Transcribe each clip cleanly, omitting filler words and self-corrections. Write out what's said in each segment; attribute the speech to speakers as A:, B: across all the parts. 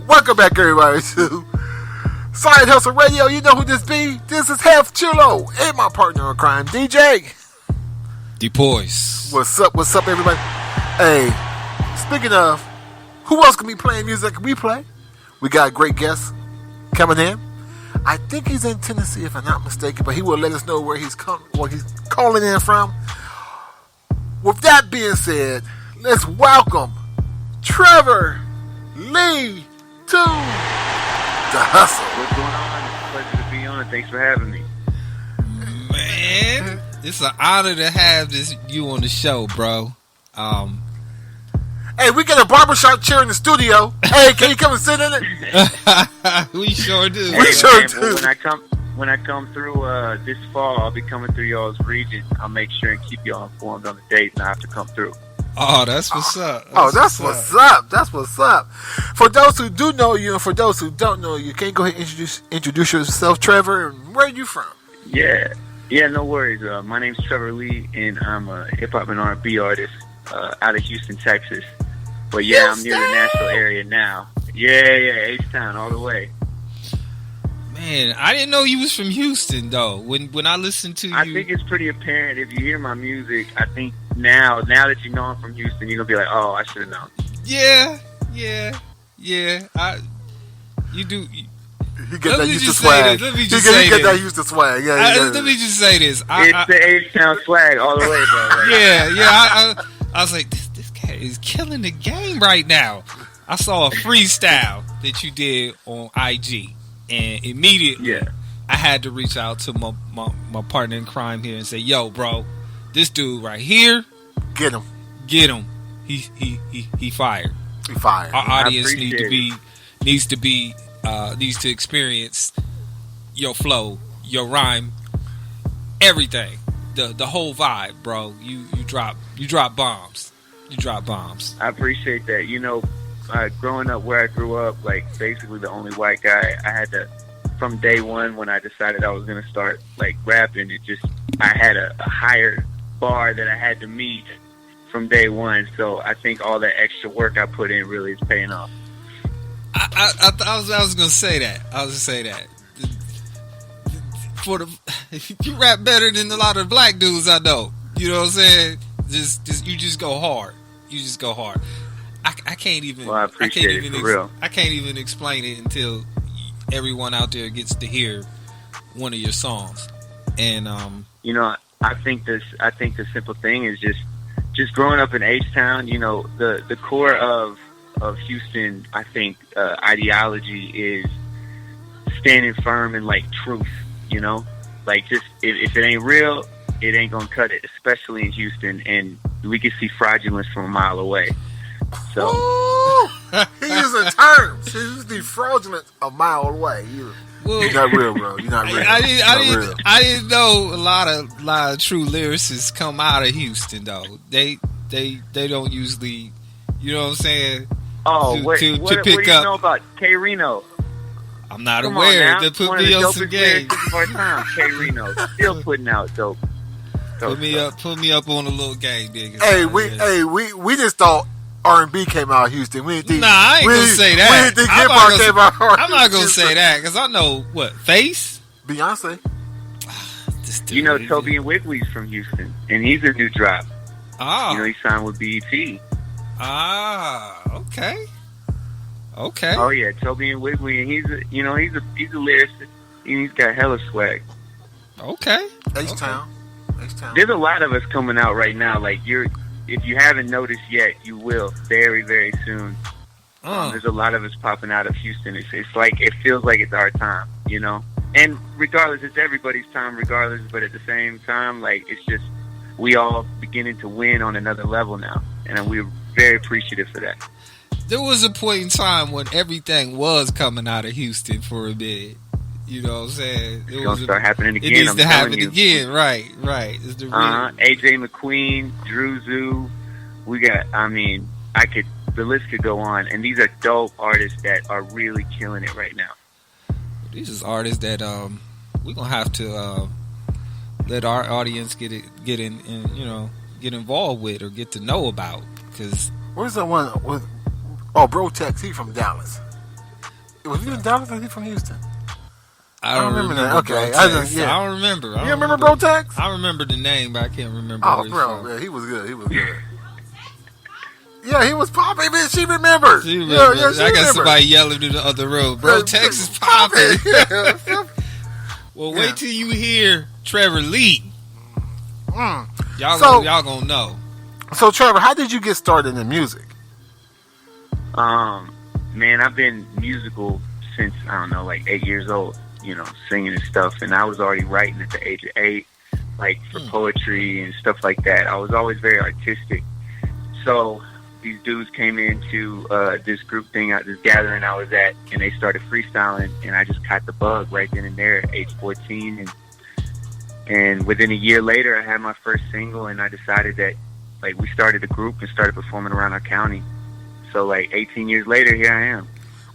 A: Welcome back, everybody, to Side Hustle Radio. You know who this be? This is Hef Djay Lowe and my partner in crime, DJ
B: Dee Poise.
A: What's up, everybody? Hey, speaking of, who else can be playing music we play? We got a great guest coming in. I think he's in Tennessee, if I'm not mistaken, but he will let us know where he's calling in from. With that being said, let's welcome Trevor Lee to the hustle.
C: What's going on? It's a pleasure to be on. Thanks for having me.
B: Man, it's an honor to have you on the show, bro.
A: Hey, we got a barbershop chair in the studio. Hey, can you come and sit in it?
B: We sure do.
A: We sure do.
C: When I come through this fall, I'll be coming through y'all's region. I'll make sure and keep y'all informed on the dates, and I have to come through.
B: Oh, that's what's up.
A: That's what's up. That's what's up. For those who do know you and for those who don't know you, can you go ahead and introduce yourself, Trevor, and where are you from?
C: Yeah, no worries. My name's Trevor Lee, and I'm a hip-hop and R&B artist out of Houston, Texas. But yeah, I'm near the Nashville area now. Yeah, H-Town all the way.
B: Man, I didn't know you was from Houston, though. When I listened to you...
C: I think it's pretty apparent if you hear my music. I think now that you know I'm from Houston, you're going to be like, oh, I should have known.
B: Yeah. You do...
A: You get that Houston swag.
B: Let me just say this.
A: You get that Houston swag. Yeah.
B: Let me just say this.
C: It's the H-Town swag all the way, bro. Right?
B: Yeah. I was like, this cat is killing the game right now. I saw a freestyle that you did on IG, and immediately I had to reach out to my partner in crime here and say, yo, bro, this dude right here,
A: get him.
B: He fired.
A: He fired.
B: Our audience needs to experience your flow, your rhyme, everything, the whole vibe, bro. You drop bombs.
C: I appreciate that. You know, growing up where I grew up, like basically the only white guy, I had to, from day one when I decided I was gonna start like rapping, I had a higher bar that I had to meet from day one. So I think all that extra work I put in really is paying off.
B: I was gonna say that. You rap better than a lot of black dudes I know. You know what I'm saying? You just go hard. I can't even.
C: Well, I appreciate it for real.
B: I can't even explain it until everyone out there gets to hear one of your songs. And
C: you know, I think the simple thing is just growing up in H-Town. You know, the core of Houston, I think, ideology is standing firm in like truth. You know, like just if it ain't real, it ain't gonna cut it. Especially in Houston, and we can see fraudulence from a mile away. So
A: he using terms. He's the fraudulent a mile away. You're not real, bro. You're not real.
B: I didn't know a lot of true lyricists come out of Houston though. They don't usually, you know what I'm saying?
C: Oh, what do you know about K Reno?
B: I'm not aware. They put me on some game.
C: K Reno still putting out dope.
B: Put me up on a little game, nigga.
A: Hey, we just thought R&B came out of Houston. We didn't think.
B: Nah, I ain't gonna say that.
A: We didn't think hip hop came out of Houston.
B: I'm not gonna say that because I know what Face,
A: Beyonce.
C: You know, Toby and Wigway's from Houston, and he's a new drop.
B: Ah,
C: you know, he signed with BET.
B: Ah, okay.
C: Oh yeah, Toby and Wigway, and he's a lyricist, and he's got hella swag.
B: Okay.
A: H-Town.
C: There's a lot of us coming out right now. Like if you haven't noticed yet, you will very, very soon. There's a lot of us popping out of Houston. It's like it feels like it's our time, you know. And regardless, it's everybody's time, regardless. But at the same time, like it's just we all beginning to win on another level now, and we're very appreciative for that.
B: There was a point in time when everything was coming out of Houston for a bit. You know what I'm saying?
C: It's going to start happening again.
B: It needs to happen again. Right. It's the
C: AJ McQueen, Drew Zoo. We got, the list could go on. And these are dope artists that are really killing it right now.
B: These is artists that we're going to have to let our audience get involved with or get to know about. Cause
A: where's that one with, Bro Tex, he from Dallas. Was he in Dallas or was he from Houston?
B: I don't remember that.
A: Okay,
B: I don't remember.
A: You remember Bro Tex?
B: I remember the name, but I can't remember.
A: Oh, bro, yeah, he was good. Yeah, he was popping. Man, she remembers.
B: She remembers. I got somebody yelling in the other room. Bro, Tex is popping. Well, wait till you hear Trevor Lee. Y'all gonna know.
A: So, Trevor, how did you get started in music?
C: Man, I've been musical since, I don't know, like 8 years old, singing and stuff. And I was already writing at the age of 8, like for poetry and stuff like that. I was always very artistic. So these dudes came into this group thing, this gathering I was at, and they started freestyling, and I just caught the bug right then and there at age 14. And within a year later, I had my first single, and I decided that, like, we started a group and started performing around our county. So, like, 18 years later, here I am.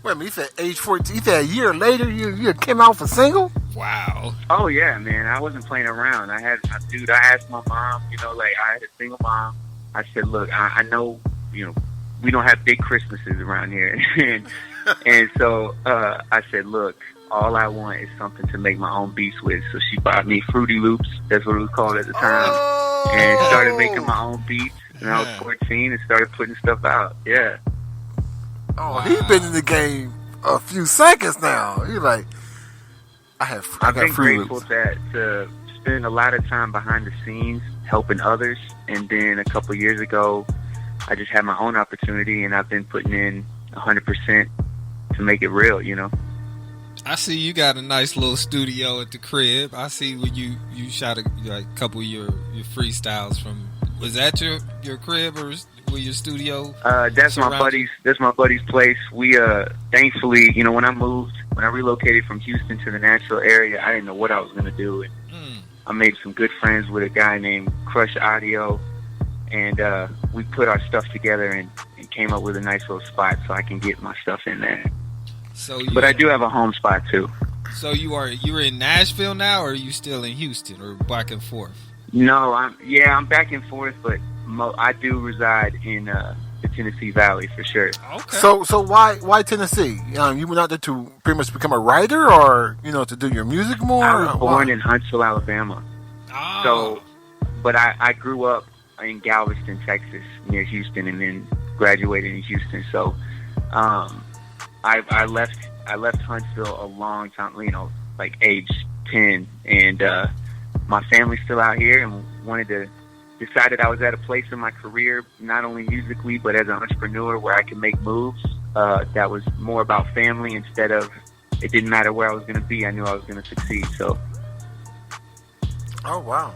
A: Wait a minute, you said age 14, you said a year later you came out for single?
B: Wow.
C: Oh, yeah, man, I wasn't playing around. I asked my mom, I had a single mom. I said, look, I know, we don't have big Christmases around here. and so I said, look, all I want is something to make my own beats with. So she bought me Fruity Loops, that's what it was called at the time, and started making my own beats. And I was 14 and started putting stuff out. Yeah.
A: Oh, wow. He's been in the game a few seconds now. You're like, I've been
C: grateful to spend a lot of time behind the scenes helping others. And then a couple years ago, I just had my own opportunity, and I've been putting in 100% to make it real,
B: I see you got a nice little studio at the crib. I see when you shot a couple of your freestyles from. Was that your crib or was your studio?
C: That's my buddy's place. We thankfully, when I relocated from Houston to the Nashville area, I didn't know what I was gonna do, and I made some good friends with a guy named Crush Audio, and we put our stuff together and came up with a nice little spot so I can get my stuff in there. But I do have a home spot too.
B: So you're in Nashville now, or are you still in Houston, or back and forth?
C: No, I'm back and forth, but I do reside in the Tennessee Valley for sure.
B: Okay.
A: So why Tennessee? You went out there to pretty much become a writer, or to do your music more?
C: I was born in Huntsville, Alabama.
B: Oh.
C: So, but I grew up in Galveston, Texas, near Houston, and then graduated in Houston. So, I left Huntsville a long time, like age 10, and my family's still out here, and decided I was at a place in my career, not only musically, but as an entrepreneur, where I could make moves that was more about family instead of, it didn't matter where I was going to be. I knew I was going to succeed. So.
A: Oh, wow.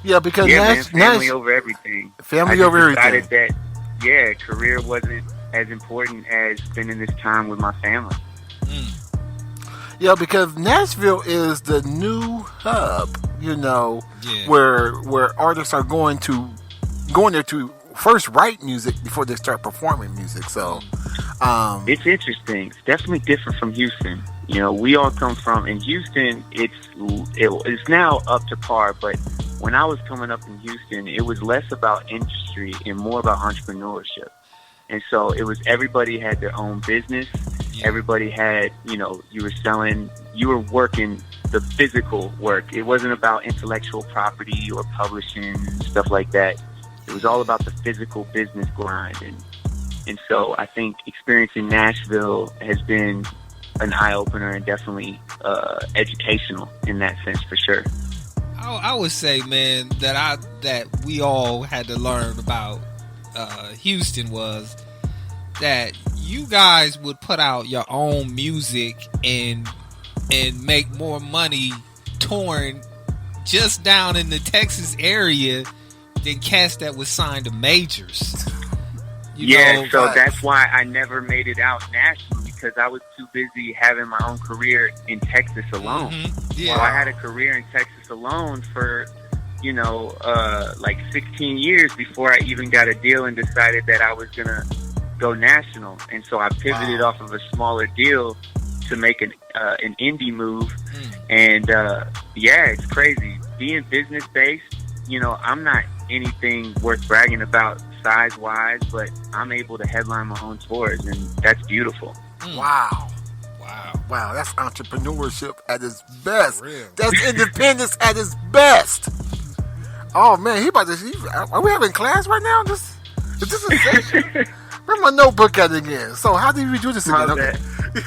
A: Yeah, because
C: family over everything.
A: Family over everything.
C: Decided that, career wasn't as important as spending this time with my family.
A: Yeah, because Nashville is the new hub, where artists are going there to first write music before they start performing music. So
C: it's interesting. It's definitely different from Houston. We all come from, in Houston, it's now up to par, but when I was coming up in Houston, it was less about industry and more about entrepreneurship. And so it was, everybody had their own business. Yeah. Everybody had, you were working the physical work. It wasn't about intellectual property or publishing, stuff like that. It was all about the physical business grind. And so I think experiencing Nashville has been an eye-opener and definitely educational in that sense, for sure.
B: I would say, man, that we all had to learn about Houston was that you guys would put out your own music and make more money touring just down in the Texas area than cats that was signed to majors.
C: That's why I never made it out nationally, because I was too busy having my own career in Texas alone.
B: Mm-hmm. Yeah.
C: So I had a career in Texas alone for, like 16 years before I even got a deal and decided that I was going to go national. And so I pivoted off of a smaller deal to make an indie move. And it's crazy. Being business based, I'm not anything worth bragging about size wise, but I'm able to headline my own tours, and that's beautiful.
A: Wow. Wow, that's entrepreneurship at its best.
B: Real.
A: That's independence at its best. Oh man, he about to. Are we having class right now? Is this a session? Where's my notebook at again? So how did we do this again? Okay.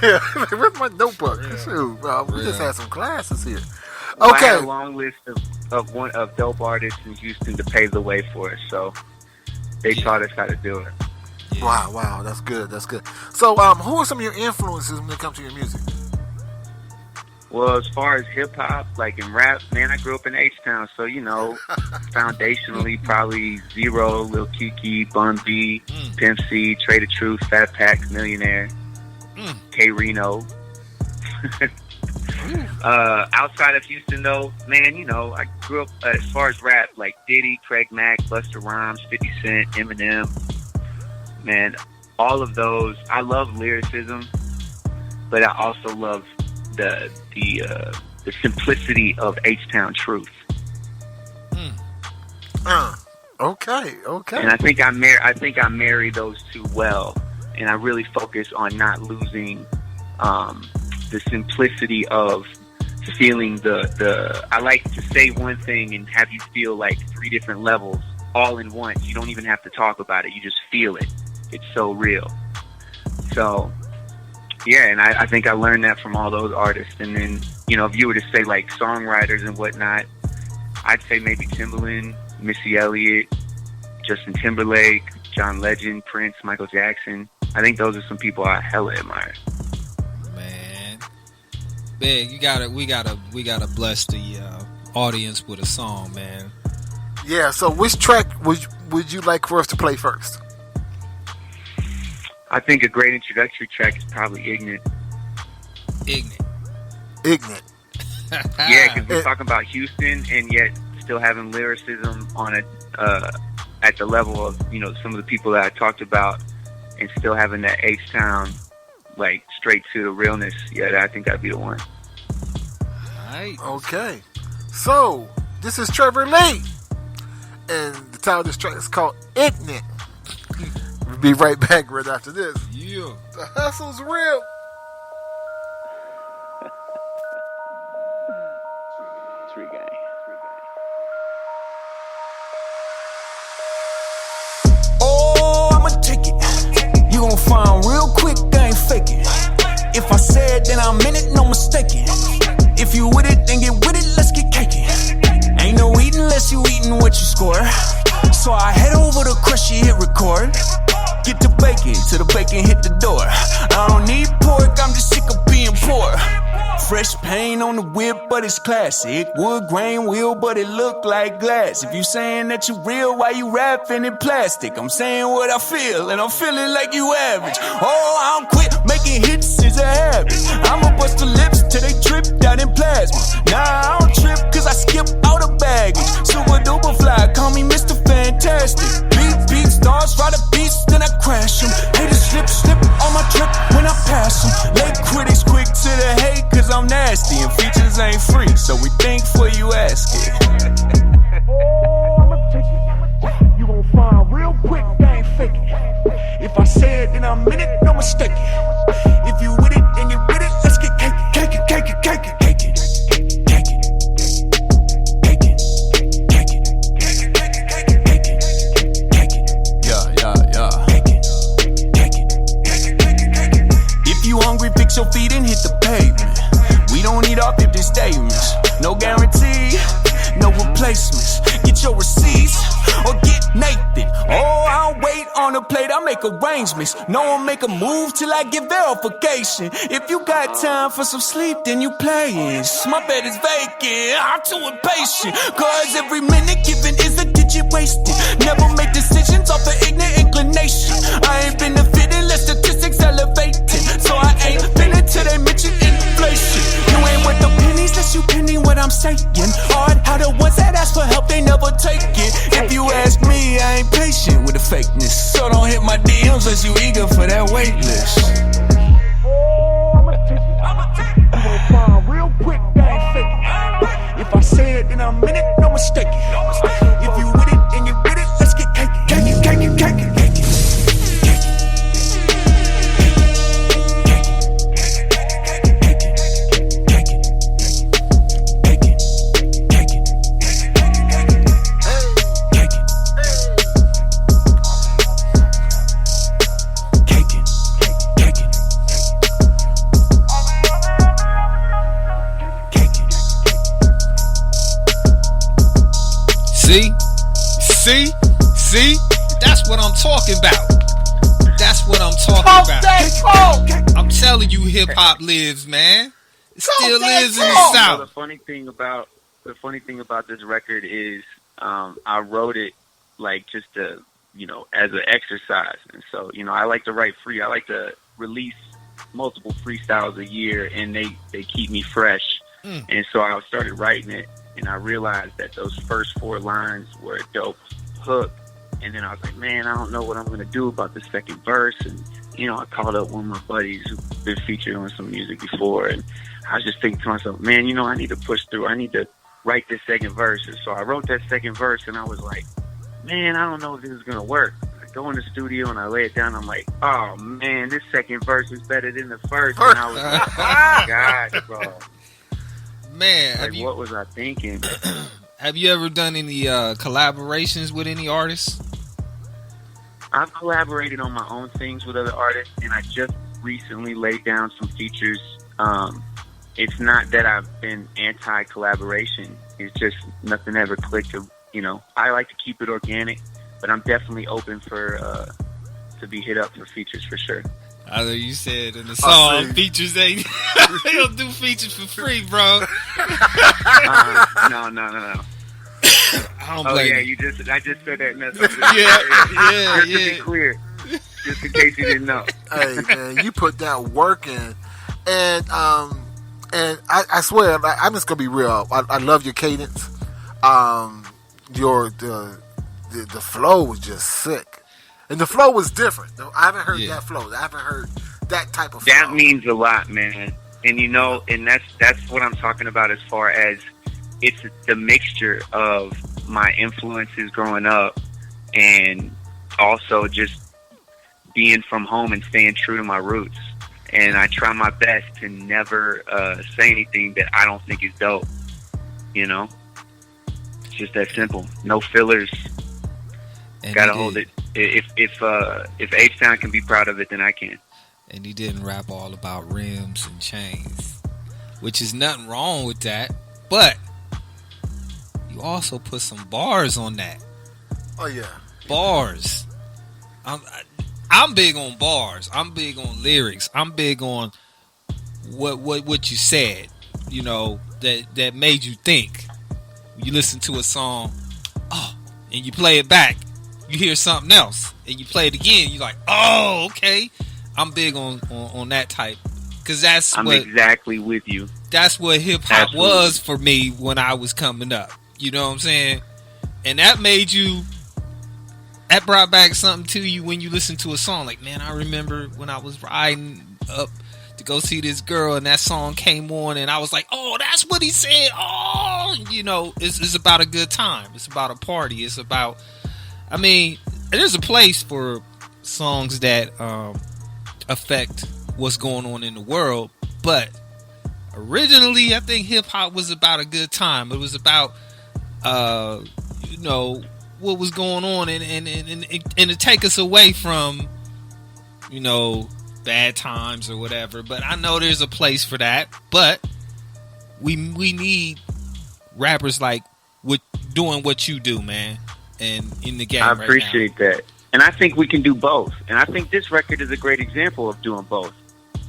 A: Yeah, where's my notebook?
B: Real.
A: Shoot, we just had some classes here.
C: Well,
A: Okay.
C: I had a long list of dope artists in Houston to pave the way for us, so they taught us how to do it.
B: Yeah.
A: Wow, that's good. So, who are some of your influences when it comes to your music?
C: Well, as far as hip hop, like in rap, man, I grew up in H-Town, so foundationally probably Zero, Lil Keke, Bun B, Pimp C, Trey the Truth, Fat Pack, Millionaire, K Reno. Outside of Houston, though, man, I grew up as far as rap, like Diddy, Craig Mack, Busta Rhymes, 50 Cent, Eminem. Man, all of those. I love lyricism, but I also love the simplicity of H-Town truth.
A: Okay.
C: And I think I marry those two well, and I really focus on not losing the simplicity of feeling I like to say one thing and have you feel like 3 different levels all in once. You don't even have to talk about it. You just feel it. It's so real. So, yeah, and I think I learned that from all those artists. And then, if you were to say like songwriters and whatnot, I'd say maybe Timbaland, Missy Elliott, Justin Timberlake, John Legend, Prince, Michael Jackson. I think those are some people I hella admire.
B: Man, we gotta bless the audience with a song, man.
A: Yeah. So, which track would you like for us to play first?
C: I think a great introductory track is probably Ignorant.
A: Ignorant.
C: Yeah, because we're talking about Houston and yet still having lyricism on at the level of some of the people that I talked about, and still having that H-Town like straight to the realness. Yeah, I think that'd be the one.
B: Alright.
A: Okay. So this is Trevor Lee, and the title of this track is called Ignorant. We'll be right back right after this.
B: Yeah.
A: The hustle's real.
D: Oh, I'ma take it. You gon' find real quick, I ain't faking. If I said, then I'm in it, no mistaking. If you with it, then get with it, let's get caking. Ain't no eating unless you eating what you score. So I head over to Crushy, hit record. Get to bacon, till the bacon hit the door. I don't need pork, I'm just sick of being poor. Fresh paint on the whip, but it's classic. Wood grain wheel, but it look like glass. If you saying that you real, why you rapping in plastic? I'm saying what I feel, and I'm feeling like you average. Oh, I don't quit, making hits is a habit. I'ma bust the lips till they drip down in plasma. Nah, I don't trip, cause I skip out of baggage. Super duper fly, call me Mr. Fantastic. Beat stars, ride a beast, then I crash them. Haters slip on my trip when I pass them. Late critics quick to the hate, cause I'm nasty and features ain't free, so we think before you ask it. Oh, I'ma take it. You gon' find real quick, I ain't faking. If I say it, then I'm in it, no mistaking. If you with it, then you with it, let's get caking. If you hungry, fix your feet and hit the pavement. We don't need all 50 statements. No guarantee, no replacements. Get your receipts or get Nathan. Oh, I don't wait on a plate, I make arrangements. No one make a move till I get verification. If you got time for some sleep, then you playin'. My bed is vacant, I'm too impatient. Cause every minute given is a digit wasted. Never make decisions off of ignorant inclination. I ain't benefiting, let statistics elevating. So I ain't been until they mention inflation. You ain't worth the pennies unless you penny what I'm saying. Hard how the ones that ask for help, they never take it. If you ask me, I ain't patient with the fakeness. So don't hit my DMs unless you eager for that wait list. Oh, I'ma take it. You gon' find real quick, I ain't faking. If I say it, then I'm in it, no mistaking. If you with it, then you with it, let's get caking.
B: See? That's what I'm talking about. That's what I'm talking about. I'm telling you, hip hop lives, man. It still lives in the South.
C: The funny thing about this record is, I wrote it like just to, as an exercise, and so I like to write free. I like to release multiple freestyles a year, and they keep me fresh. And so I started writing it, and I realized that those first 4 lines were a dope hook. And then I was like, man, I don't know what I'm going to do about the second verse. And, I called up one of my buddies who's been featured on some music before. And I was just thinking to myself, man, I need to push through. I need to write this second verse. And so I wrote that second verse, and I was like, man, I don't know if this is going to work. I go in the studio, and I lay it down. I'm like, oh, man, this second verse is better than the first. And I was like, oh, my God, bro.
B: Man.
C: Like, what was I thinking?
B: Have you ever done any collaborations with any artists?
C: I've collaborated on my own things with other artists, and I just recently laid down some features. It's not that I've been anti-collaboration. It's just nothing ever clicked. I like to keep it organic, but I'm definitely open for to be hit up for features for sure.
B: I know you said in the song, features ain't. They don't do features for free, bro.
C: No.
B: I don't blame
C: you. I just said that mess.
B: Yeah.
C: To be clear, just in case you didn't know.
A: Hey man, you put that work in, and I swear, I'm just gonna be real. I love your cadence. The flow was just sick, and the flow was different. I haven't heard that flow. I haven't heard that type of flow.
C: That means a lot, man. And and that's what I'm talking about as far as it's the mixture of my influences growing up and also just being from home and staying true to my roots. And I try my best to never say anything that I don't think is dope. It's just that simple. No fillers.
B: And
C: gotta hold it. If H-Town can be proud of it, then I can.
B: And he didn't rap all about rims and chains, which is nothing wrong with that, but you also put some bars on that.
A: Oh yeah,
B: bars. I'm big on bars. I'm big on lyrics. I'm big on what you said. That made you think. You listen to a song, and you play it back. You hear something else, and you play it again. You're like, oh, okay. I'm big on that type, because I'm
C: exactly with you.
B: That's what hip hop was for me when I was coming up. You know what I'm saying? And that brought back something to you when you listen to a song. Like, man, I remember when I was riding up to go see this girl, and that song came on, and I was like, oh, that's what he said. Oh, it's about a good time. It's about a party. It's about, there's a place for songs that affect what's going on in the world, but originally I think hip hop was about a good time. It was about what was going on and to take us away from bad times or whatever. But I know there's a place for that, but we need rappers like doing what you do, man, and in the game. I
C: appreciate that. And I think we can do both. And I think this record is a great example of doing both.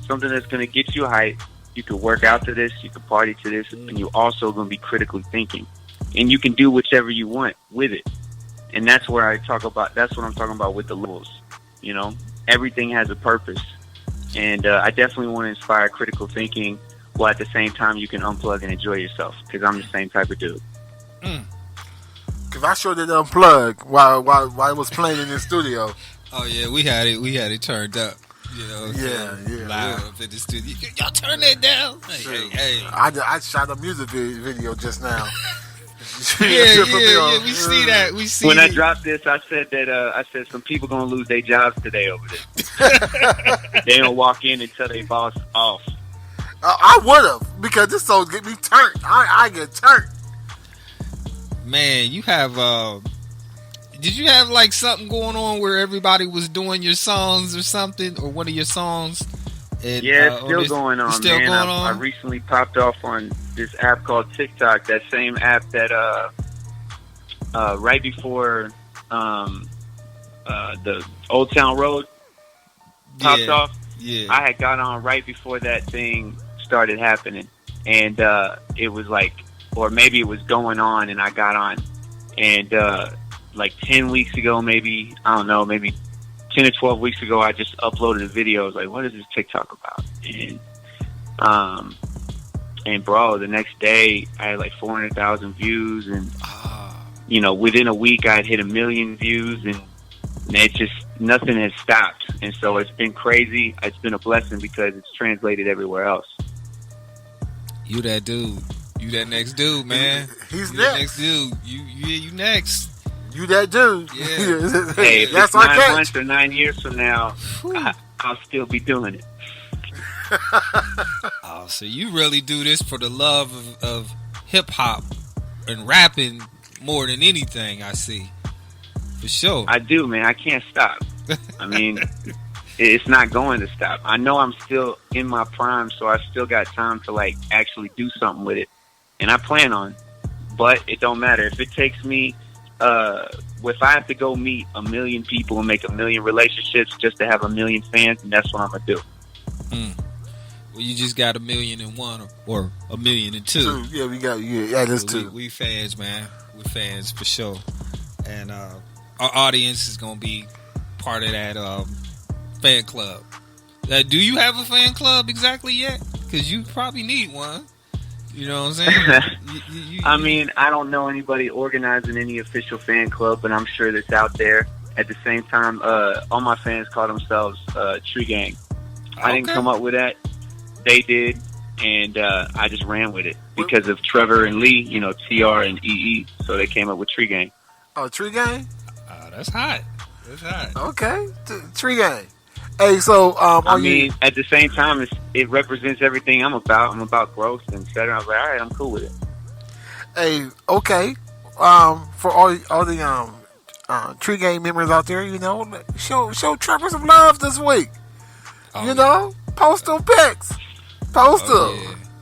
C: Something that's going to get you hype. You can work out to this. You can party to this. And you're also going to be critically thinking. And you can do whichever you want with it. And that's what I'm talking about with the levels. Everything has a purpose. And I definitely want to inspire critical thinking while at the same time you can unplug and enjoy yourself. Because I'm the same type of dude.
A: Because I sure did unplug while it was playing in the studio.
B: Oh yeah, we had it turned up. Loud up in the studio. Y'all turn that down. Hey.
A: I shot a music video just now.
B: Yeah. We see that.
C: When I dropped this, I said some people gonna lose their jobs today over this. They don't walk in and tell their boss off.
A: I would have, because this song get me turned. I get turned.
B: Man, you have did you have like something going on where everybody was doing your songs or something, or one of your songs?
C: It's still going on, man. I recently popped off on this app called TikTok, that same app that right before the Old Town Road popped off.
B: Yeah.
C: I had got on right before that thing started happening, and it was like, or maybe it was going on, and I got on, and like 10 weeks ago, maybe, I don't know, maybe 10 or 12 weeks ago, I just uploaded a video. I was like, what is this TikTok about? And bro, the next day I had like 400,000 views, and you know, within a week I had hit 1 million views, and it just, nothing has stopped. And so it's been crazy. It's been a blessing because it's translated everywhere else.
B: You that dude. You that next dude, man.
A: He's
B: you
A: next.
B: That next dude. You next.
A: You that dude.
B: Yeah.
C: Hey, if
A: that's
C: it's 9
A: our catch.
C: months or 9 years from now, I'll still be doing it.
B: Oh, so you really do this for the love of hip hop and rapping more than anything, I see. For sure.
C: I do, man. I can't stop. I mean, it's not going to stop. I know I'm still in my prime, so I still got time to like actually do something with it, and I plan on. But it don't matter if it takes me. If I have to go meet 1 million people and make 1 million relationships just to have 1 million fans, and that's what I'm gonna do.
B: Well, you just got 1,000,001 or 1,000,002.
A: Yeah, we got that's two.
B: We fans, man. We fans for sure, and our audience is gonna be part of that fan club. Do you have a fan club exactly yet? Because you probably need one. You know what I'm saying?
C: I mean, I don't know anybody organizing any official fan club, but I'm sure that's out there. At the same time, all my fans call themselves Tree Gang. I didn't come up with that. They did, and I just ran with it because of Trevor and Lee, you know, TR and EE. So they came up with Tree Gang.
A: Oh, Tree Gang?
B: That's hot. That's hot.
A: Okay. Tree Gang. Hey, so
C: I mean, at the same time, it represents everything I'm about. I'm about growth and etc. I was like, all right, I'm cool with it.
A: Hey, okay. For all the Tree Gang members out there, you know, show Trevor some love this week. You know, post them pics. Post them.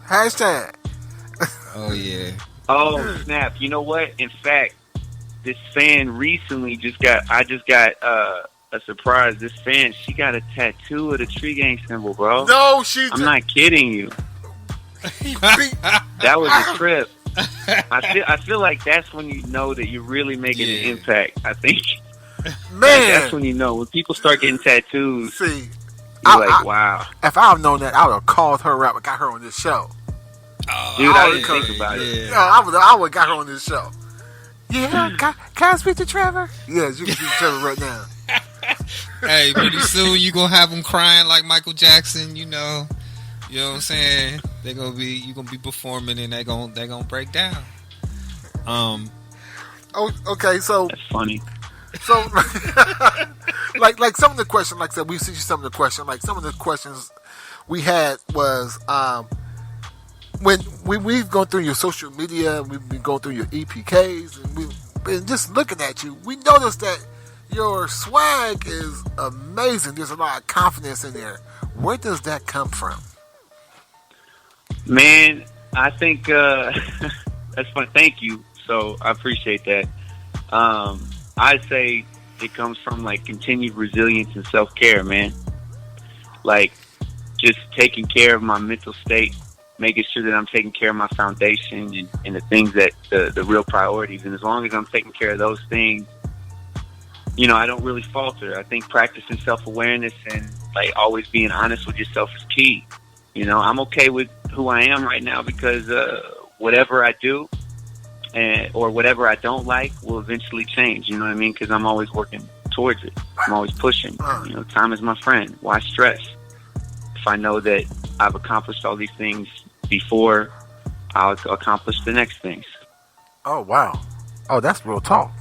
A: Hashtag.
B: Oh yeah.
C: Oh snap! You know what? In fact, this fan recently I just got a surprise. This fan, she got a tattoo of the Tree Gang symbol, bro.
A: No, I'm
C: not kidding you. That was a trip. I feel like that's when you know that you're really making an impact. I think,
A: man,
C: that's when you know when people start getting tattoos.
A: See,
C: you're like, wow.
A: If I would have known that, I would have called her up and got her on this show.
C: Dude, I didn't think about it.
A: I would have got her on this show. Yeah, can I speak to Trevor? Yes, you can speak to Trevor right now.
B: Hey, pretty soon you gonna have them crying like Michael Jackson. You know what I'm saying? You gonna be performing and they gonna break down.
A: Oh, okay, so
C: that's funny.
A: So, like some of the questions, like I said, we see some of the questions. Like some of the questions we had was when we've gone through your social media, we've been going through your EPKs, and we've been just looking at you. We noticed that your swag is amazing. There's a lot of confidence in there. Where does that come from?
C: Man, I think that's fun. Thank you. So I appreciate that. I'd say it comes from like continued resilience and self-care, man. Like just taking care of my mental state, making sure that I'm taking care of my foundation and the things that the real priorities. And as long as I'm taking care of those things, you know, I don't really falter. I think practicing self-awareness and like always being honest with yourself is key. You know, I'm okay with who I am right now because whatever I do or whatever I don't like will eventually change. You know what I mean? Because I'm always working towards it. I'm always pushing. You know, time is my friend. Why stress? If I know that I've accomplished all these things before, I'll accomplish the next things.
A: Oh, wow. Oh, that's real talk.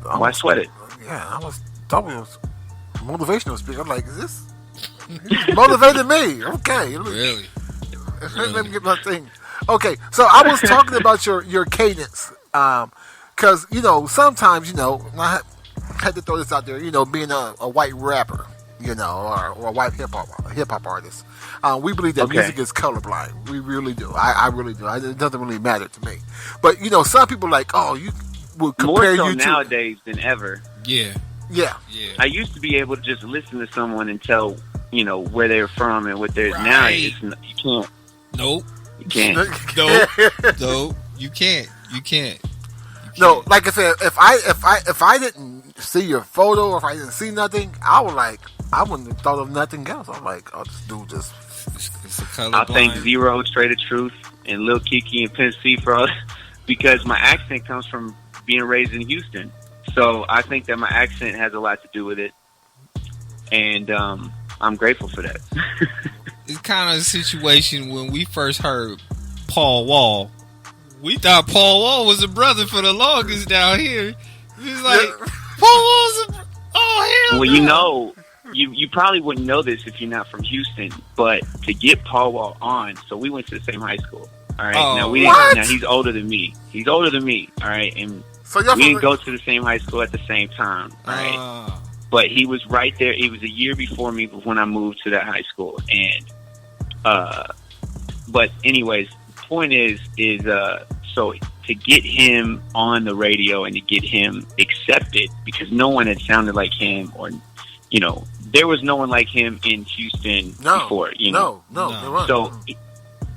C: Why sweat it?
A: Yeah, I was thought it was motivational speaker. I'm like, is this motivated me? Okay.
B: Really?
A: Let me get my thing. Okay, so I was talking about your cadence. Because, you know, sometimes, you know, I had to throw this out there, you know, being a white rapper, you know, or a white hip-hop artist. We believe that music is colorblind. We really do. I really do. It doesn't really matter to me. But, you know, some people like, oh, would
C: more
A: compare
C: so
A: you to
C: nowadays than ever.
B: Yeah.
A: Yeah.
C: I used to be able to just listen to someone and tell, where they're from and what they're
B: Right.
C: now. You can't.
B: Nope.
C: You can't.
B: Nope. You can't. You can't.
A: No, like I said, if I didn't see your photo or if I didn't see nothing, I wouldn't have thought of nothing else. I'm like, oh, this dude just.
B: It's a color
C: I'll thank
B: blind.
C: Zero, Straight of Truth, and Lil Kiki and Pimp C for all because my accent comes from being raised in Houston. So I think that my accent has a lot to do with it, and I'm grateful for that.
B: It's kind of a situation when we first heard Paul Wall. We thought Paul Wall was a brother for the longest down here. It was like, Paul Wall's a... Oh, hell
C: Well,
B: no.
C: you probably wouldn't know this if you're not from Houston, but to get Paul Wall on, so we went to the same high school. All right,
B: Oh,
C: now he's older than me. All right, and
A: So y'all
C: we didn't
A: from,
C: go to the same high school at the same time. All right, but he was right there. He was a year before me when I moved to that high school, and but anyways, the point is so to get him on the radio and to get him accepted because no one had sounded like him or there was no one like him in Houston before,
A: No, there wasn't.
C: So,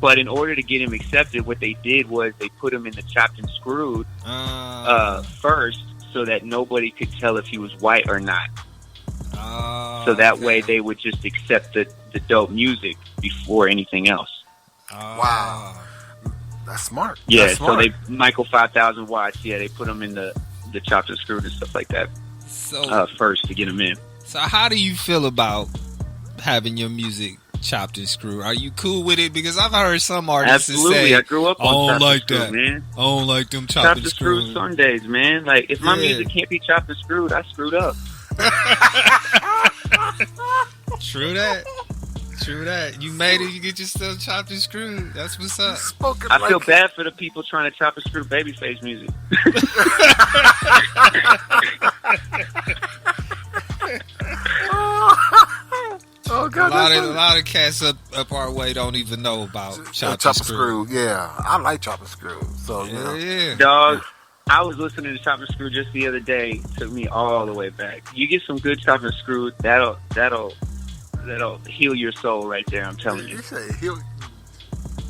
C: but in order to get him accepted, what they did was they put him in the Chopped and Screwed first so that nobody could tell if he was white or not. So that way they would just accept the dope music before anything else.
A: Wow. That's smart.
C: Yeah,
A: That's smart.
C: so Michael 5000 watts, they put him in the Chopped and Screwed and stuff like that first to get him in.
B: So how do you feel about having your music chopped and screwed? Are you cool with it? Because I've heard some artists
C: Absolutely,
B: say,
C: I grew up on
B: I don't
C: Chopped
B: like
C: and Screwed,
B: that,
C: man.
B: I don't like them chopped
C: Chopped
B: and
C: and Screwed
B: screwed.
C: Sundays, man. Like, if my music can't be chopped and screwed, I screwed up.
B: True that. You made it. You get yourself chopped and screwed. That's what's up.
C: I feel bad for the people trying to chop and screw Babyface music.
A: Oh God!
B: A lot of cats up our way don't even know about chopped and screwed.
A: Yeah, I like Chop and Screw. So
B: Yeah.
C: Dog, I was listening to Chop and Screw just the other day. Took me all the way back. You get some good Chop and Screw, that'll heal your soul right there. I'm telling you.
A: You say he'll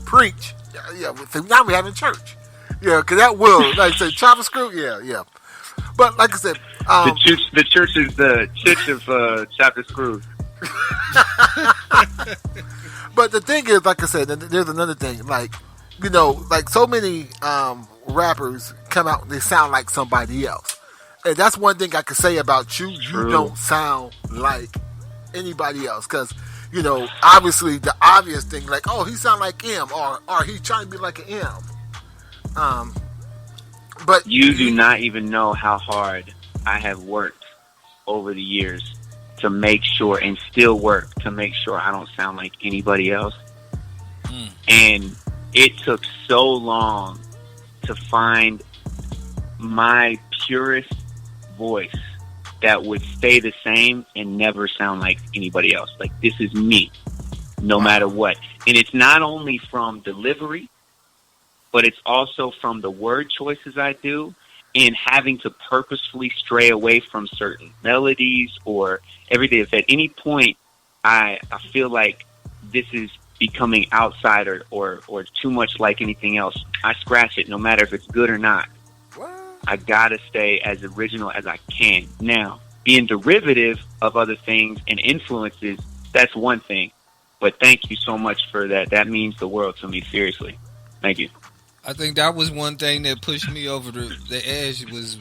A: preach. Yeah. So now we having church. Yeah, because that will, like I said, Chop and Screw. Yeah. But like I said,
C: the church is the church of Chop and Screw.
A: But the thing is, like I said, there's another thing. Like so many rappers come out, they sound like somebody else, and that's one thing I could say about you.
C: True.
A: You don't sound like anybody else, because obviously the obvious thing, like, oh, he sound like him, or he trying to be like an M. But
C: you do not even know how hard I have worked over the years to make sure, and still work to make sure I don't sound like anybody else. And it took so long to find my purest voice that would stay the same and never sound like anybody else. Like, this is me, no matter what. And it's not only from delivery, but it's also from the word choices I do, and having to purposefully stray away from certain melodies or everything. If at any point I feel like this is becoming outside or too much like anything else, I scratch it, no matter if it's good or not. I gotta stay as original as I can. Now, being derivative of other things and influences, that's one thing. But thank you so much for that. That means the world to me, seriously. Thank you.
B: I think that was one thing that pushed me over the edge. Was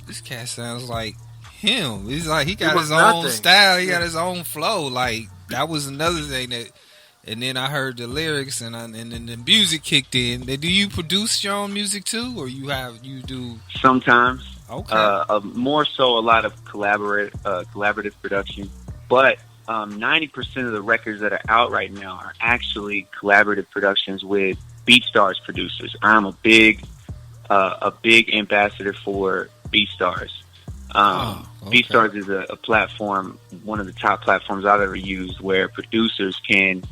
B: this cat sounds like him? He's like, he got his own style, he got his own flow. Like, that was another thing that. And then I heard the lyrics, and then the music kicked in. Do you produce your own music too, or you do?
C: Sometimes.
B: Okay.
C: More so, a lot of collaborative production, but 90% of the records that are out right now are actually collaborative productions with BeatStars producers. I'm a big ambassador for BeatStars.
B: Okay.
C: BeatStars is a platform, one of the top platforms I've ever used, where producers can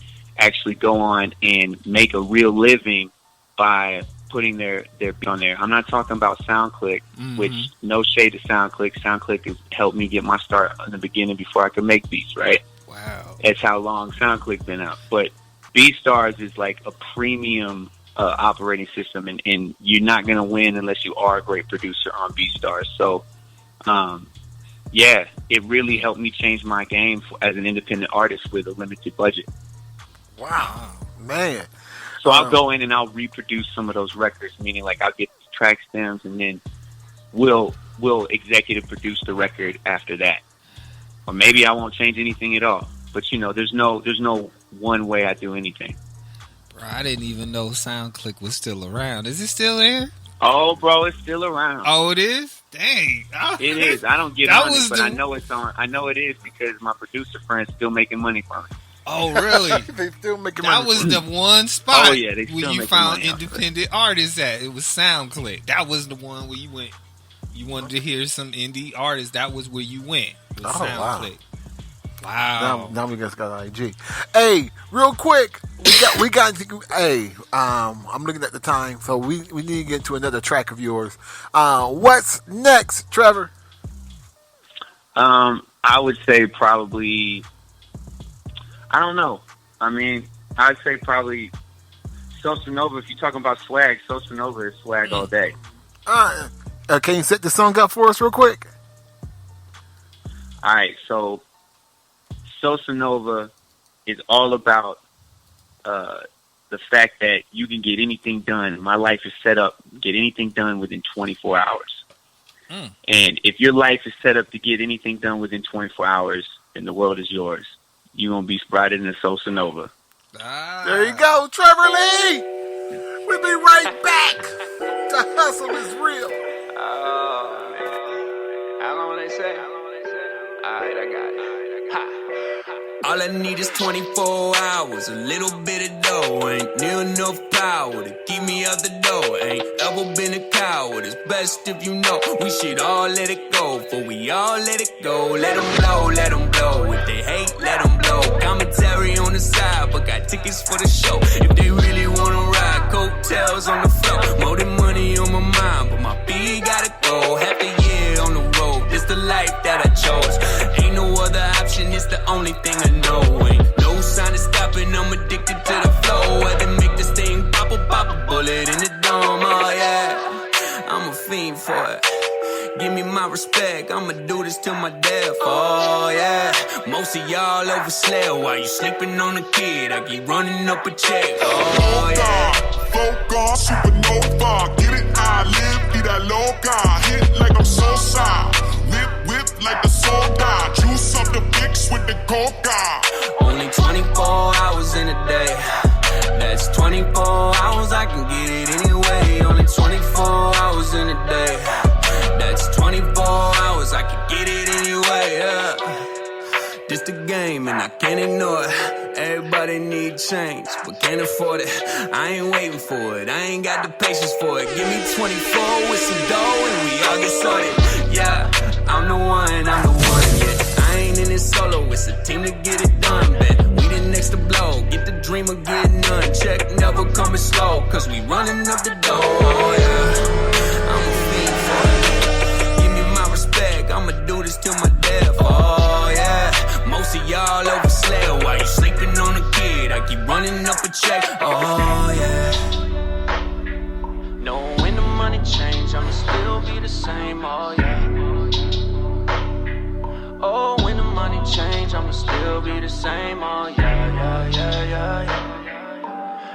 C: actually go on and make a real living by putting their beat on there. I'm not talking about SoundClick, which no shade to SoundClick. SoundClick has helped me get my start in the beginning before I could make beats, right?
B: Wow.
C: That's how long SoundClick been out. But BeatStars is like a premium operating system, and you're not going to win unless you are a great producer on BeatStars. So, yeah, it really helped me change my game as an independent artist with a limited budget.
A: Wow, man.
C: So I'll go in and I'll reproduce some of those records, meaning like I'll get the track stems and then we'll executive produce the record after that. Or maybe I won't change anything at all. But you know, there's no one way I do anything.
B: Bro, I didn't even know SoundClick was still around. Is it still there?
C: Oh, bro, it's still around.
B: Oh, it is? Dang.
C: It is. I don't get on it, but I know it's on. I know it is because my producer friend's still making money from it.
B: Oh, really?
A: They still making money.
B: That was the one spot
C: where you
B: found independent artists at. It was SoundClick. That was the one where you went. You wanted to hear some indie artists. That was where you went. With SoundClick. Wow.
A: Now we just got IG. Hey, real quick, we got. Hey, I'm looking at the time, so we need to get into another track of yours. What's next, Trevor?
C: I would say probably. I don't know. I mean, I'd say probably Sosa Nova. If you're talking about swag, Sosa Nova is swag all day.
A: Can you set the song up for us real quick?
C: All right, so Sosa Nova is all about the fact that you can get anything done. My life is set up, get anything done within 24 hours. And if your life is set up to get anything done within 24 hours, then the world is yours. You're going to be riding in the Sosa Nova.
A: There you go, Trevor Lee. We'll be right back. The hustle is real.
E: Oh, man. How long they say? All right, I got it. Ha.
D: All I need is 24 hours, a little bit of dough. Ain't near enough power to keep me out the door. Ain't ever been a coward, it's best if you know. We should all let it go, for we all let it go. Let them blow, let them blow. If they hate, let them blow. Commentary on the side, but got tickets for the show. If they really wanna ride, coattails on the floor. More than money on my mind, but my feet gotta go. Half the year on the road, this the life that I chose. Ain't no other option, it's the only thing I know. Ain't no sign of stopping, I'm addicted to the flow. I can make this thing pop a bullet in the dome, oh yeah. I'm a fiend for it. Give me my respect, I'ma do this till my death, oh yeah. Most of y'all overslay while you sleeping on a kid. I keep running up a check, oh yeah.
F: Vogue, supernova, get it, I live, be that loca. Hit like I'm so sorry. Whip like the soda. Juice up the fix with the coca.
D: Only 24 hours in a day. That's 24 hours, I can get it anyway. Only 24 hours in a day. That's 24 hours, I can get it anyway, yeah. This the game and I can't ignore it. Everybody need change, but can't afford it. I ain't waiting for it, I ain't got the patience for it. Give me 24 with some dough and we all get sorted. Yeah, I'm the one, yeah. I ain't in it solo, it's a team to get it done, bet. We the next to blow, get the dream or get none. Check never coming slow, cause we running up the door, oh yeah. I'm a fiend for it. Give me my respect, I'ma do this till my death, oh yeah. Most of y'all overslay while you sleeping on a kid. I keep running up a check, oh yeah.
E: No, when the money change, I'ma still be the same, oh yeah. Oh, when the money change, I'ma still be the same, oh yeah.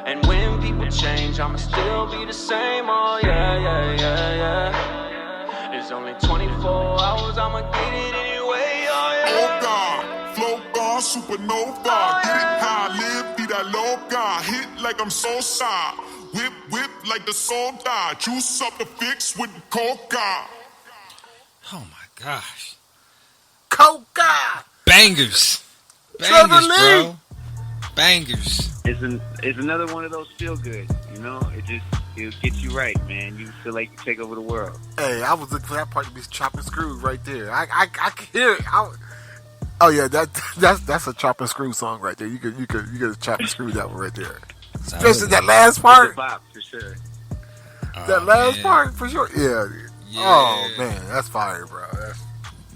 E: And when people change, I'ma still be the same, oh yeah. It's only 24 hours, I'ma get it anyway, oh yeah.
F: Oh God, flow gone, supernova. Get it how I live, be that loca. Hit like I'm so sorry. Whip like the soda. Juice up the fix with the coca.
B: Oh my gosh.
A: Coca!
B: Bangers.
A: Trevor
B: Bangers,
A: Lee!
B: bro. Bangers.
C: It's another one of those feel good, you know? It'll get you right, man. You feel like you take over the world.
A: Hey, I was looking for that part to be chopping screws right there. I can hear it. Oh yeah, that's a chop and screw song right there. You could chop and screw that one right there. Especially that last part.
C: It's a bop, for sure.
A: That last
B: man.
A: part for sure. Yeah. Oh man, that's fire, bro.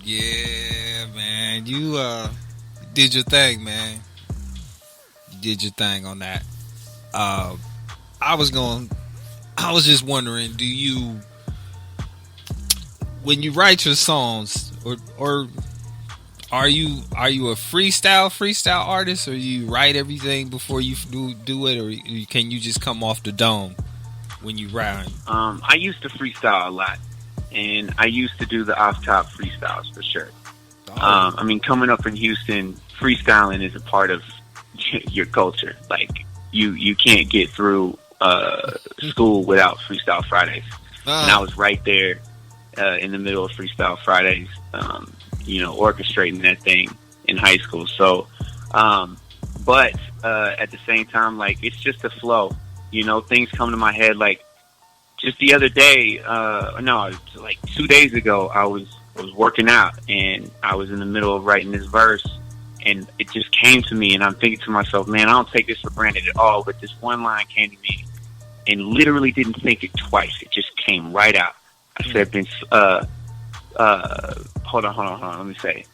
B: Yeah, man. You did your thing, man. You did your thing on that. I was just wondering, do you, when you write your songs, or are you a freestyle artist, or you write everything before you do it, or can you just come off the dome when you rhyme?
C: I used to freestyle a lot, and I used to do the off-top freestyles for sure. I mean, coming up in Houston, freestyling is a part of your culture. Like, you can't get through school without Freestyle Fridays. And I was right there in the middle of Freestyle Fridays, orchestrating that thing in high school. So, but at the same time, like, it's just a flow. Things come to my head. Like, just the other day, like 2 days ago, I was working out, and I was in the middle of writing this verse, and it just came to me, and I'm thinking to myself, man, I don't take this for granted at all, but this one line came to me, and literally didn't think it twice. It just came right out. I said, hold on, let me say,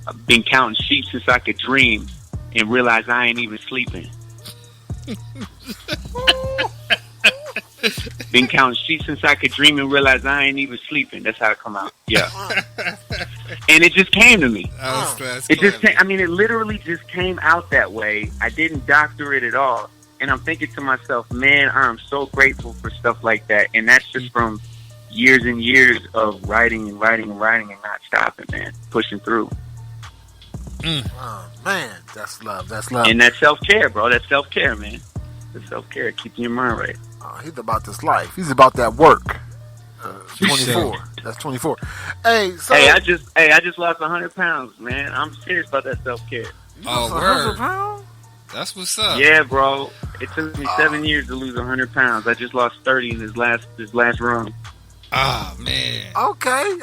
C: I've been counting sheep since I could dream, and realize I ain't even sleeping. Been counting sheep since I could dream, and realize I ain't even sleeping. That's how it come out. Yeah. And it just came to me. It just came, it literally just came out that way. I didn't doctor it at all. And I'm thinking to myself, man, I'm so grateful for stuff like that. And that's just from years and years of writing and not stopping, man. Pushing through.
A: Oh man, that's love.
C: And that's self-care, bro. That's self-care, man. That's self-care. Keeping your mind right.
A: He's about this life. He's about that work. 24. That's 24. Hey,
C: I just lost 100 pounds, man. I'm serious about that self-care.
B: Oh, 100 pounds? That's what's up.
C: Yeah, bro. It took me 7 years to lose 100 pounds. I just lost 30 in this last run.
B: Oh man.
A: Okay.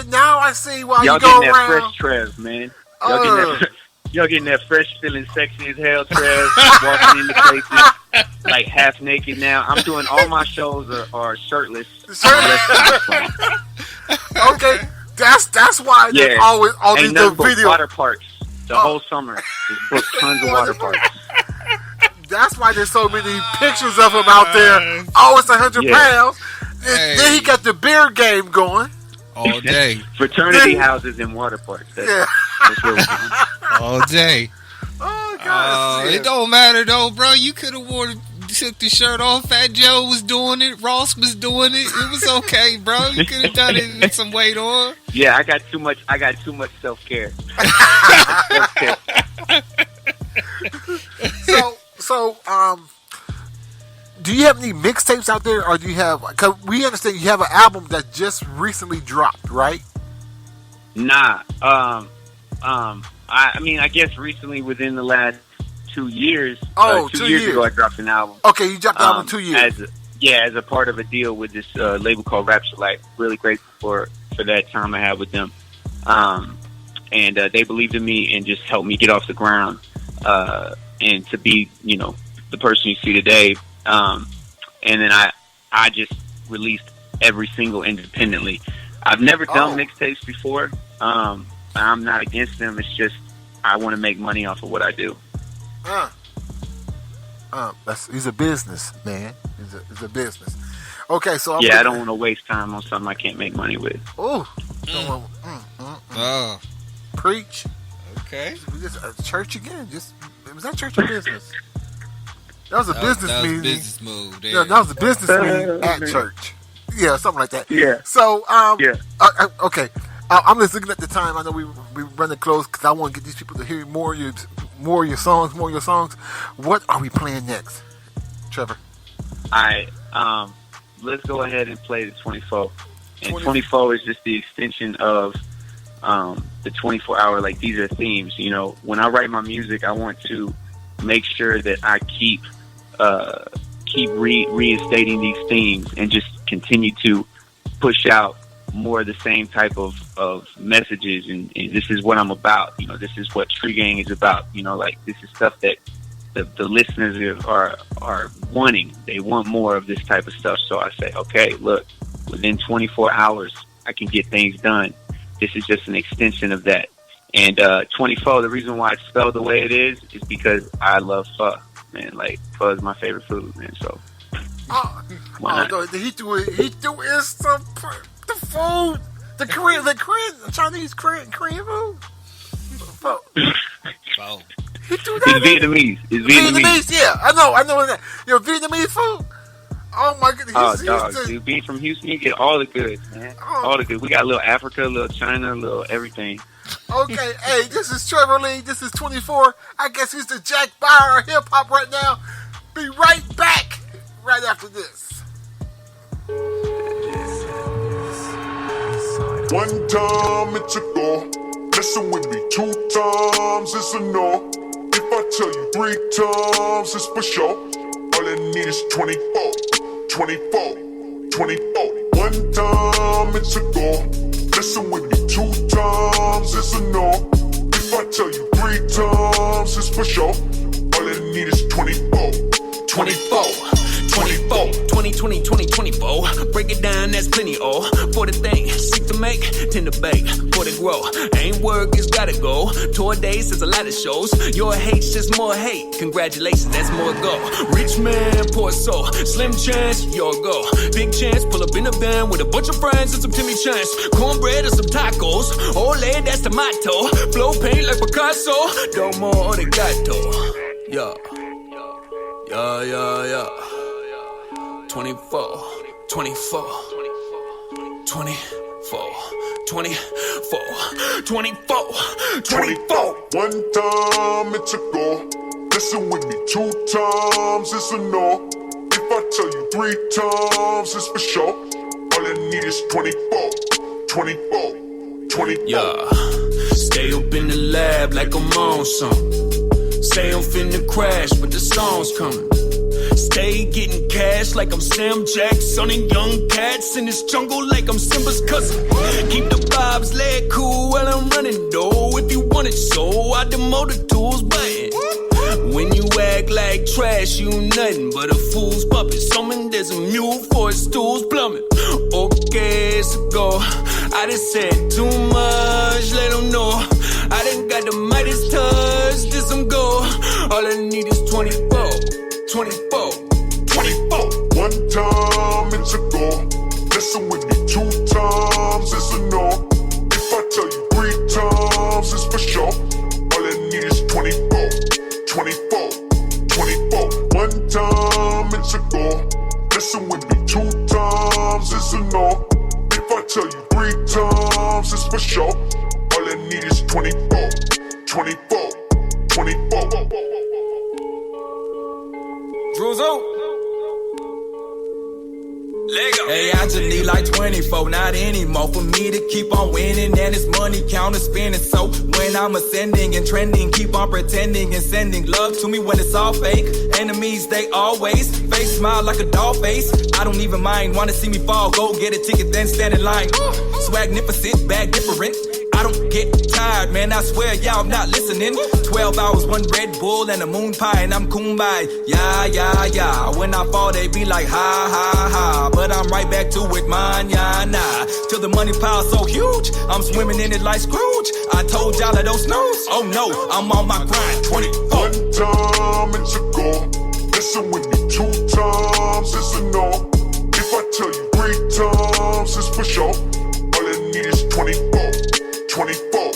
A: Now I see why
C: y'all
A: you go
C: getting
A: around.
C: That fresh Trev, man. Y'all getting that fresh, feeling sexy as hell, Trev. Walking into places like half naked now. I'm doing all my shows are shirtless.
A: Okay, that's why there's always all these little videos.
C: Water parks the whole summer. Just booked tons of water parks.
A: That's why there's so many pictures of him out there. Oh, it's 100 pounds. Then he got the beer game going.
B: All day.
C: Fraternity houses and water parks. That's really fun.
B: All day.
A: Oh, God.
B: It don't matter, though, bro. You could have took the shirt off. Fat Joe was doing it. Ross was doing it. It was okay, bro. You could have done it with some weight on.
C: Yeah, I got too much self-care.
A: So, do you have any mixtapes out there, or do you have? Because we understand you have an album that just recently dropped, right?
C: Nah. I guess recently, within the last 2 years.
A: Oh,
C: 2 years ago, I dropped an album.
A: Okay, you dropped the album 2 years.
C: As a part of a deal with this label called Rapture Life. Really grateful for that time I had with them. And they believed in me and just helped me get off the ground. And to be, the person you see today. And then I just released every single independently. I've never done mixtapes before. I'm not against them. It's just I want to make money off of what I do.
A: He's a business man. He's a business. Okay, so
C: I don't want to waste time on something I can't make money with.
A: Preach.
B: Okay.
A: Church again. Was that church or business? That was a business meeting.
B: Business move.
A: Yeah, that was a business meeting at church. Yeah, something like that.
C: Yeah.
A: So, okay. I'm just looking at the time. I know we running close because I want to get these people to hear more of your songs. What are we playing next, Trevor?
C: All right. Let's go ahead and play the 24. And 24 is just the extension of the 24-hour. Like, these are themes. When I write my music, I want to make sure that I keep reinstating these themes and just continue to push out more of the same type of messages, and this is what I'm about. This is what Tree Gang is about. Like, this is stuff that the listeners are wanting. They want more of this type of stuff. So I say, okay, look, within 24 hours, I can get things done. This is just an extension of that. And 24, the reason why it's spelled the way it is because I love pho, man. Like, pho is my favorite food, man. So, why not?
A: No, he threw in some the food, the Korean, Chinese Korean food. Pho.
B: Pho.
A: He threw that.
C: It's Vietnamese. It's Vietnamese.
A: Yeah, I know that. Vietnamese food. Oh my goodness.
C: Oh, dog, dude, being from Houston, you get all the goods, man. All the good. We got a little Africa, a little China, a little everything.
A: Okay, hey, this is Trevor Lee. This is 24. I guess he's the Jack Bauer of hip hop right now. Be right back right after this.
F: One time it's a go. Listen with me. 2 times it's a no. If I tell you 3 times it's for sure. All I need is 24. 24. 24. One time it's a go. Listen with me. 2 times it's a no. If I tell you 3 times it's for sure. All I need is 24.
D: 24, 24, 20, 20, 20, 24. Break it down, that's plenty, oh. For the thing, seek to make, tend to bake, for the grow. Ain't work, it's gotta go. Tour days, there's a lot of shows. Your hate's just more hate. Congratulations, that's more go. Rich man, poor soul. Slim chance, your go. Big chance, pull up in a van with a bunch of friends and some Timmy Chance. Cornbread and some tacos. Ole, that's the motto. Flow paint like Picasso. Domo arigato. Yeah. Yeah. 24, 24, 24, 24, 24, 24.
F: One time it's a go. Listen with me. 2 times it's a no. If I tell you 3 times it's for sure. All I need is 24. 24. 24.
D: Yeah. Stay up in the lab like I'm on something. Say I'm finna crash, but the song's coming. Stay getting cash like I'm Sam Jackson and young cats in this jungle like I'm Simba's cousin. Keep the vibes laid cool while I'm running though. If you want it so, I demo the tools button. When you act like trash, you nothing but a fool's puppet. Summon, there's a mule for his stools plumbing. Okay, so go. I done said too much, let them know. I done got the Midas touch, this some go. All I need is 24, 24, 24.
F: One time it's a go. Listen with me. 2 times it's a no. If I tell you 3 times it's for sure. All I need is 24, 24, 24. One time it's a go. Listen with me. 2 times it's a no. If I tell you 3 times it's for sure. All I need is 24, 24, 24.
D: Druzo. Lego. Hey, I just need like 24, not anymore. For me to keep on winning and it's money counter spinning. So when I'm ascending and trending, keep on pretending and sending love to me when it's all fake. Enemies, they always face smile like a doll face. I don't even mind, wanna see me fall. Go get a ticket, then stand in line. Swagnificent, bag different. I don't get tired, man, I swear y'all not listening. 12 hours, 1 Red Bull and a moon pie, and I'm kumbaya. Yeah. When I fall, they be like, ha. But I'm right back to it, manana. Till the money pile so huge, I'm swimming in it like Scrooge. I told y'all I don't snooze. Oh no, I'm on my grind, 24.
F: One time it's a go. Listen with me. 2 times it's a no. If I tell you 3 times it's for sure. All I need is 24. 24,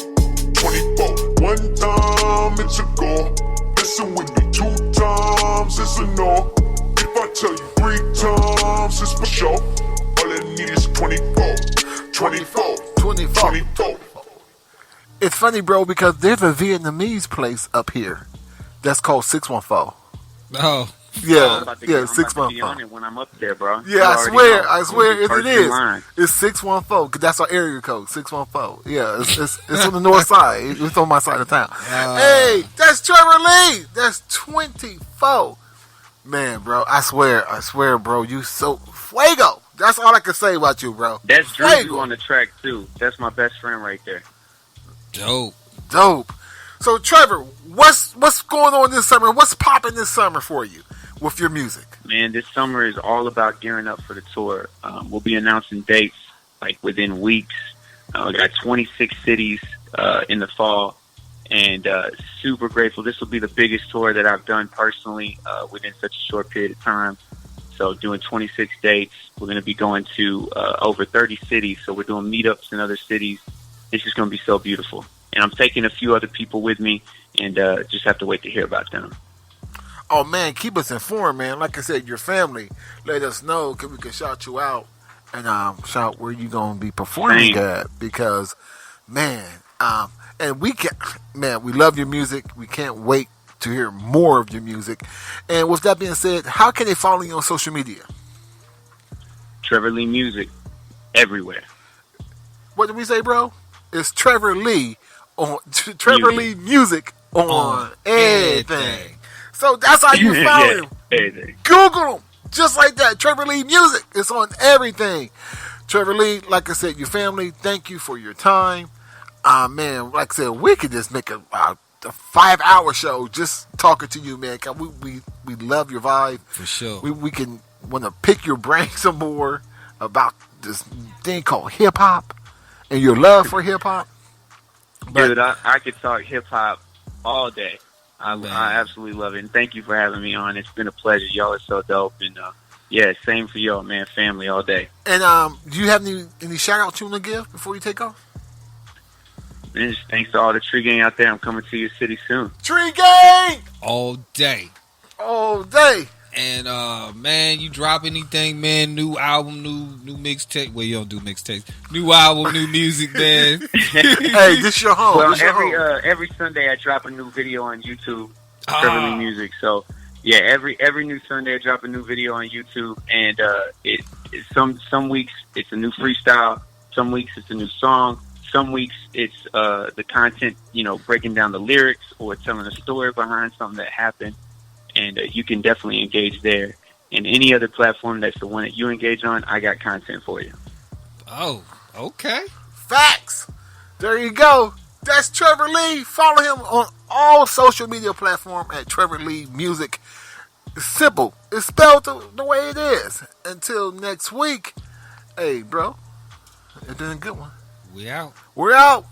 F: 24. One time it's a go. Listen with me. 2 times it's a no. If I tell you 3 times it's for sure. All I need is 24, 24,
A: 24.
F: 24.
A: It's funny, bro, because there's a Vietnamese place up here that's called 614.
B: Oh.
A: Yeah,
C: I'm about to
A: 614.
C: be on it when I'm up there, bro.
A: Yeah, I swear it is.
C: Line.
A: It's 614. 'Cause that's our area code, 614. Yeah, it's on the north side. It's on my side of town. Hey, that's Trevor Lee. That's 24. Man, bro, I swear, bro, you so fuego. That's all I can say about you, bro.
C: That's Drew
A: fuego
C: on the track too. That's my best friend right there.
B: Dope.
A: So Trevor, what's going on this summer? What's popping this summer for you with your music?
C: Man, this summer is all about gearing up for the tour. We'll be announcing dates like within weeks. We got 26 cities in the fall, and super grateful. This will be the biggest tour that I've done personally within such a short period of time. So doing 26 dates. We're going to be going to over 30 cities. So we're doing meetups in other cities. It's just going to be so beautiful. And I'm taking a few other people with me, and just have to wait to hear about them.
A: Oh, man, keep us informed, man. Like I said, your family, let us know because we can shout you out and shout where you going to be performing at. Because, man, and we love your music. We can't wait to hear more of your music. And with that being said, how can they follow you on social media?
C: Trevor Lee Music, everywhere.
A: What did we say, bro? It's Trevor Lee on Trevor Lee Music on everything. So that's how you found him.
C: Everything.
A: Google him just like that. Trevor Lee Music. It's on everything. Trevor Lee, like I said, your family. Thank you for your time. Man, like I said, we could just make a 5-hour show just talking to you, man. We love your vibe
B: for sure.
A: We can want to pick your brain some more about this thing called hip hop and your love for hip hop.
C: Dude, I could talk hip hop all day. I absolutely love it, and thank you for having me on. It's been a pleasure. Y'all are so dope, and same for y'all, man. Family all day.
A: And do you have any shout outs you want to give before you take off?
C: And just thanks to all the Tree Gang out there. I'm coming to your city soon.
A: Tree Gang!
B: All day.
A: All day.
B: And, man, you drop anything, man? New album, new mixtape. Well, you don't do mixtapes. New album, new music, man.
A: Hey, this your home.
C: Well, every Sunday I drop a new video on YouTube. Trevor Lee Music. So, yeah, every new Sunday I drop a new video on YouTube. And some weeks it's a new freestyle. Some weeks it's a new song. Some weeks it's the content, breaking down the lyrics or telling a story behind something that happened. And you can definitely engage there. And any other platform that's the one that you engage on, I got content for you.
B: Oh, okay.
A: Facts. There you go. That's Trevor Lee. Follow him on all social media platforms at Trevor Lee Music. It's simple. It's spelled the way it is. Until next week. Hey, bro. It's been a good one.
B: We out.
A: We're out.